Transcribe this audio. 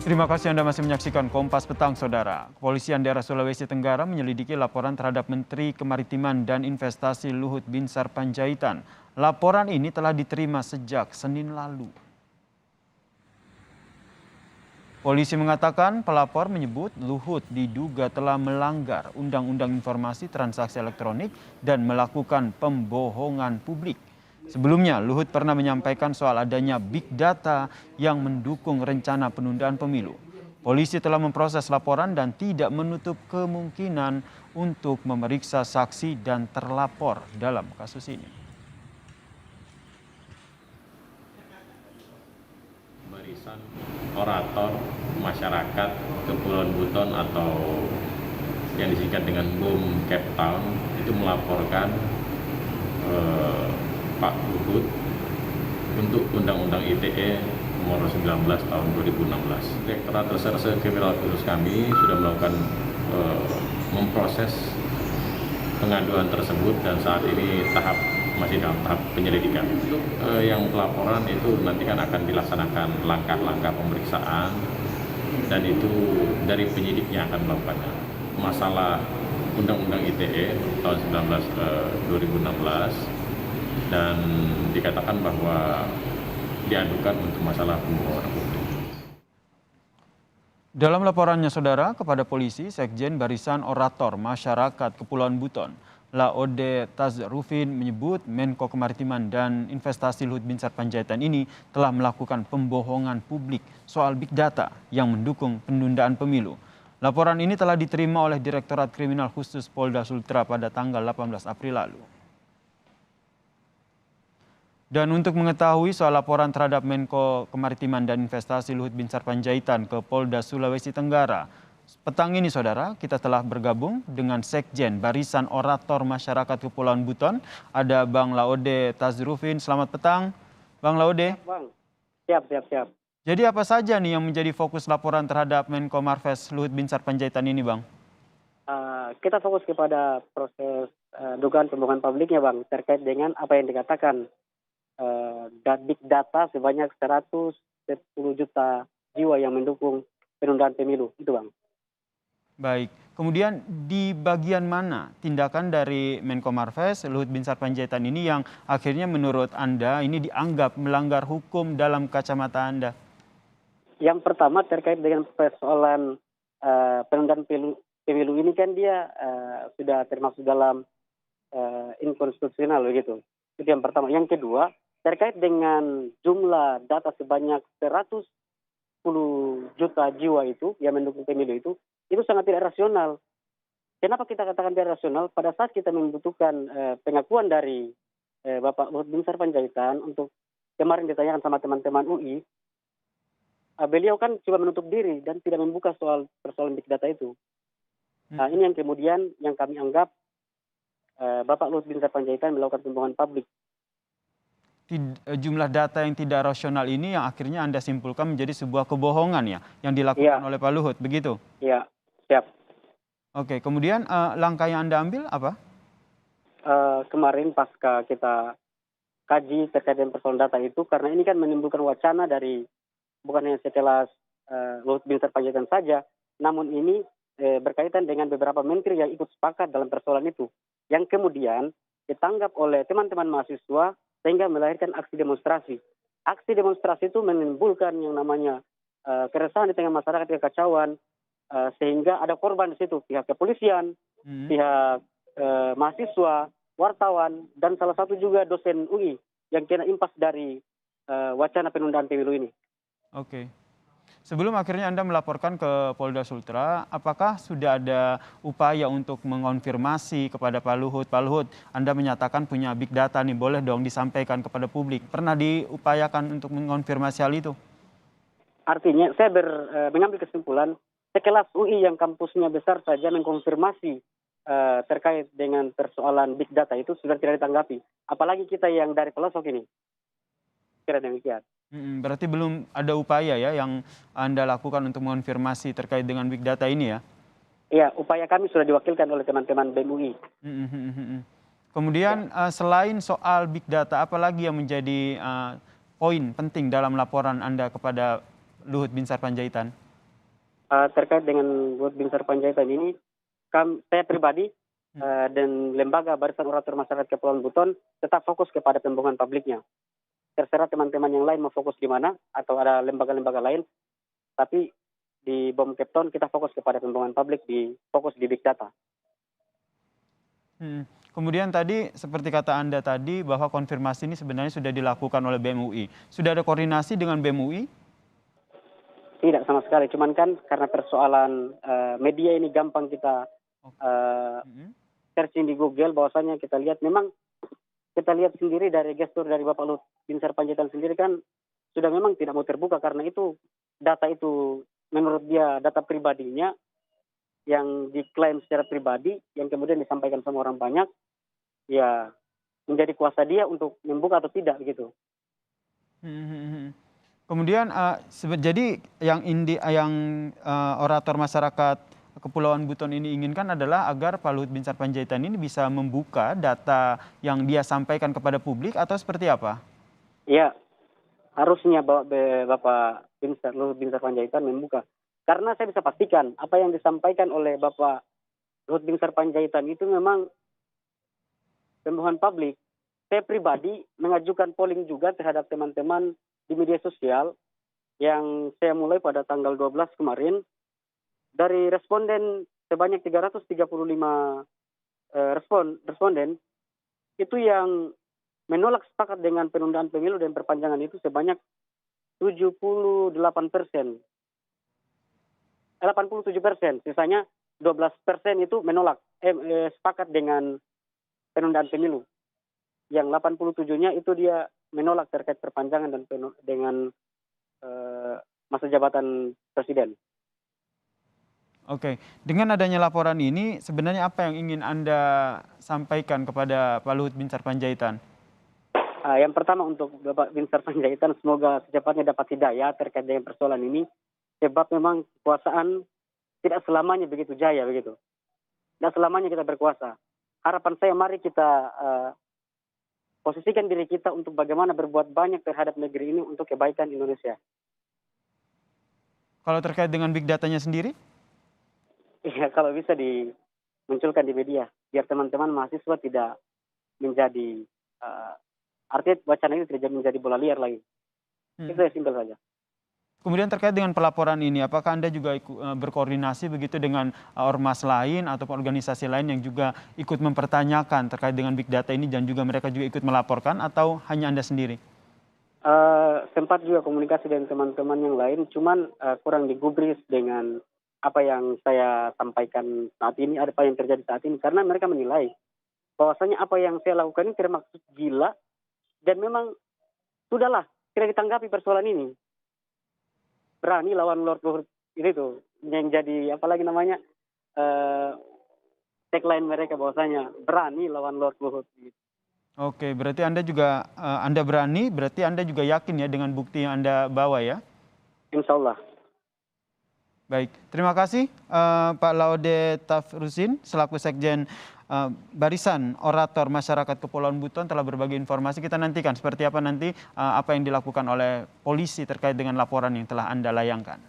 Terima kasih Anda masih menyaksikan Kompas Petang, Saudara. Kepolisian daerah Sulawesi Tenggara menyelidiki laporan terhadap Menteri Kemaritiman dan Investasi Luhut Binsar Panjaitan. Laporan ini telah diterima sejak Senin lalu. Polisi mengatakan pelapor menyebut Luhut diduga telah melanggar Undang-Undang Informasi Transaksi Elektronik dan melakukan pembohongan publik. Sebelumnya, Luhut pernah menyampaikan soal adanya big data yang mendukung rencana penundaan pemilu. Polisi telah memproses laporan dan tidak menutup kemungkinan untuk memeriksa saksi dan terlapor dalam kasus ini. Barisan orator masyarakat Kepulauan Buton atau yang disingkat dengan BUM Cape Town itu melaporkan Pak Luhut untuk Undang-Undang ITE nomor 19 tahun 2016. Direktorat Reserse Kriminal Khusus kami sudah melakukan memproses pengaduan tersebut dan saat ini masih dalam tahap penyelidikan. Untuk yang pelaporan itu nanti kan akan dilaksanakan langkah-langkah pemeriksaan dan itu dari penyidiknya akan melakukannya. Masalah Undang-Undang ITE tahun 2016 dan dikatakan bahwa diadukan untuk masalah pembohongan publik. Dalam laporannya, Saudara, kepada polisi, Sekjen Barisan Orator Masyarakat Kepulauan Buton, Laode Tazrufin, menyebut Menko Kemaritiman dan Investasi Luhut Binsar Panjaitan ini telah melakukan pembohongan publik soal big data yang mendukung penundaan pemilu. Laporan ini telah diterima oleh Direktorat Kriminal Khusus Polda Sultra pada tanggal 18 April lalu. Dan untuk mengetahui soal laporan terhadap Menko Kemaritiman dan Investasi Luhut Binsar Panjaitan ke Polda Sulawesi Tenggara, petang ini, Saudara, kita telah bergabung dengan Sekjen Barisan Orator Masyarakat Kepulauan Buton. Ada Bang Laode Tazrufin. Selamat petang, Bang Laode. Bang, siap. Jadi apa saja nih yang menjadi fokus laporan terhadap Menko Marves Luhut Binsar Panjaitan ini, Bang? Kita fokus kepada proses dugaan pembohongan publiknya, Bang, terkait dengan apa yang dikatakan big data sebanyak 110 juta jiwa yang mendukung penundaan pemilu, itu, Bang. Baik, kemudian di bagian mana tindakan dari Menko Marves Luhut Binsar Panjaitan ini yang akhirnya menurut Anda ini dianggap melanggar hukum dalam kacamata Anda? Yang pertama terkait dengan persoalan penundaan pemilu ini kan dia sudah termasuk dalam inkonstitusional begitu. Itu yang pertama. Yang kedua, terkait dengan jumlah data sebanyak 110 juta jiwa itu yang mendukung pemilu itu sangat tidak rasional. Kenapa kita katakan tidak rasional? Pada saat kita membutuhkan pengakuan dari Bapak Luhut Binsar Panjaitan untuk kemarin ditanyakan sama teman-teman UI, beliau kan coba menutup diri dan tidak membuka soal persoalan big data itu. Ini yang kemudian yang kami anggap Bapak Luhut Binsar Panjaitan melakukan pembohongan publik. Jumlah data yang tidak rasional ini yang akhirnya Anda simpulkan menjadi sebuah kebohongan ya yang dilakukan oleh Pak Luhut, begitu? Iya, siap. Oke, kemudian langkah yang Anda ambil apa? Kemarin pasca kita kaji terkait dengan persoalan data itu, karena ini kan menimbulkan wacana dari bukan hanya setelah Luhut Binsar Panjaitan saja, namun ini berkaitan dengan beberapa menteri yang ikut sepakat dalam persoalan itu, yang kemudian ditanggap oleh teman-teman mahasiswa sehingga melahirkan aksi demonstrasi. Aksi demonstrasi itu menimbulkan yang namanya keresahan di tengah masyarakat, kekacauan, sehingga ada korban di situ, pihak kepolisian, pihak mahasiswa, wartawan, dan salah satu juga dosen UI yang kena impas dari wacana penundaan pemilu ini. Oke. Sebelum akhirnya Anda melaporkan ke Polda Sultra, apakah sudah ada upaya untuk mengonfirmasi kepada Pak Luhut? Pak Luhut, Anda menyatakan punya big data nih, boleh dong disampaikan kepada publik. Pernah diupayakan untuk mengonfirmasi hal itu? Artinya saya mengambil kesimpulan, sekelas UI yang kampusnya besar saja mengkonfirmasi terkait dengan persoalan big data itu sudah tidak ditanggapi. Apalagi kita yang dari pelosok ini. Kira demikian. Berarti belum ada upaya ya yang Anda lakukan untuk mengonfirmasi terkait dengan big data ini ya? Iya, upaya kami sudah diwakilkan oleh teman-teman BEM UI. Kemudian selain soal big data, apa lagi yang menjadi poin penting dalam laporan Anda kepada Luhut Binsar Panjaitan? Terkait dengan Luhut Binsar Panjaitan ini, saya pribadi dan lembaga Barisan Orator Masyarakat Kepulauan Buton tetap fokus kepada pembohongan publiknya. Terserah teman-teman yang lain mau fokus di mana atau ada lembaga-lembaga lain, tapi di BOM Kepton kita fokus kepada pembohongan publik, fokus di big data. Kemudian tadi seperti kata Anda tadi bahwa konfirmasi ini sebenarnya sudah dilakukan oleh BEM UI. Sudah ada koordinasi dengan BEM UI? Tidak sama sekali, cuman kan karena persoalan media ini gampang kita searching di Google, bahwasanya kita lihat sendiri dari gestur dari Bapak Luhut Binsar Panjaitan sendiri kan sudah memang tidak mau terbuka karena itu data itu menurut dia data pribadinya yang diklaim secara pribadi yang kemudian disampaikan sama orang banyak, ya menjadi kuasa dia untuk membuka atau tidak gitu. Kemudian jadi yang orator masyarakat Kepulauan Buton ini inginkan adalah agar Pak Luhut Binsar Panjaitan ini bisa membuka data yang dia sampaikan kepada publik atau seperti apa? Ya, harusnya Bapak Luhut Binsar Panjaitan membuka. Karena saya bisa pastikan apa yang disampaikan oleh Bapak Luhut Binsar Panjaitan itu memang pembohongan publik. Saya pribadi mengajukan polling juga terhadap teman-teman di media sosial yang saya mulai pada tanggal 12 kemarin. Dari responden sebanyak 335 responden, itu yang menolak sepakat dengan penundaan pemilu dan perpanjangan itu sebanyak 78%. 87%, sisanya 12% itu menolak, sepakat dengan penundaan pemilu. Yang 87-nya itu dia menolak terkait perpanjangan dan dengan masa jabatan presiden. Oke, dengan adanya laporan ini sebenarnya apa yang ingin Anda sampaikan kepada Pak Luhut Binsar Panjaitan? Yang pertama untuk Bapak Binsar Panjaitan semoga secepatnya dapat hidayah terkait dengan persoalan ini, sebab memang kekuasaan tidak selamanya begitu jaya begitu. Tidak selamanya kita berkuasa. Harapan saya mari kita posisikan diri kita untuk bagaimana berbuat banyak terhadap negeri ini untuk kebaikan Indonesia. Kalau terkait dengan big datanya sendiri? Iya, kalau bisa dimunculkan di media, biar teman-teman mahasiswa tidak menjadi, artinya wacana ini tidak menjadi bola liar lagi. Itu ya simpel saja. Kemudian terkait dengan pelaporan ini, apakah Anda juga berkoordinasi begitu dengan ormas lain atau organisasi lain yang juga ikut mempertanyakan terkait dengan big data ini dan juga mereka juga ikut melaporkan atau hanya Anda sendiri? Sempat juga komunikasi dengan teman-teman yang lain, cuman kurang digubris dengan apa yang saya sampaikan saat ini, apa yang terjadi saat ini, karena mereka menilai bahwasanya apa yang saya lakukan ini termaksud gila dan memang sudahlah tidak ditanggapi persoalan ini. Berani lawan Lord Luhut ini tuh yang jadi apalagi namanya tagline mereka bahwasanya berani lawan Lord Luhut. Oke, berarti Anda juga Anda berani, berarti Anda juga yakin ya dengan bukti yang Anda bawa ya? Insya Allah. Baik, terima kasih Pak Laude Tafrusin selaku Sekjen Barisan Orator Masyarakat Kepulauan Buton telah berbagi informasi. Kita nantikan seperti apa nanti apa yang dilakukan oleh polisi terkait dengan laporan yang telah Anda layangkan.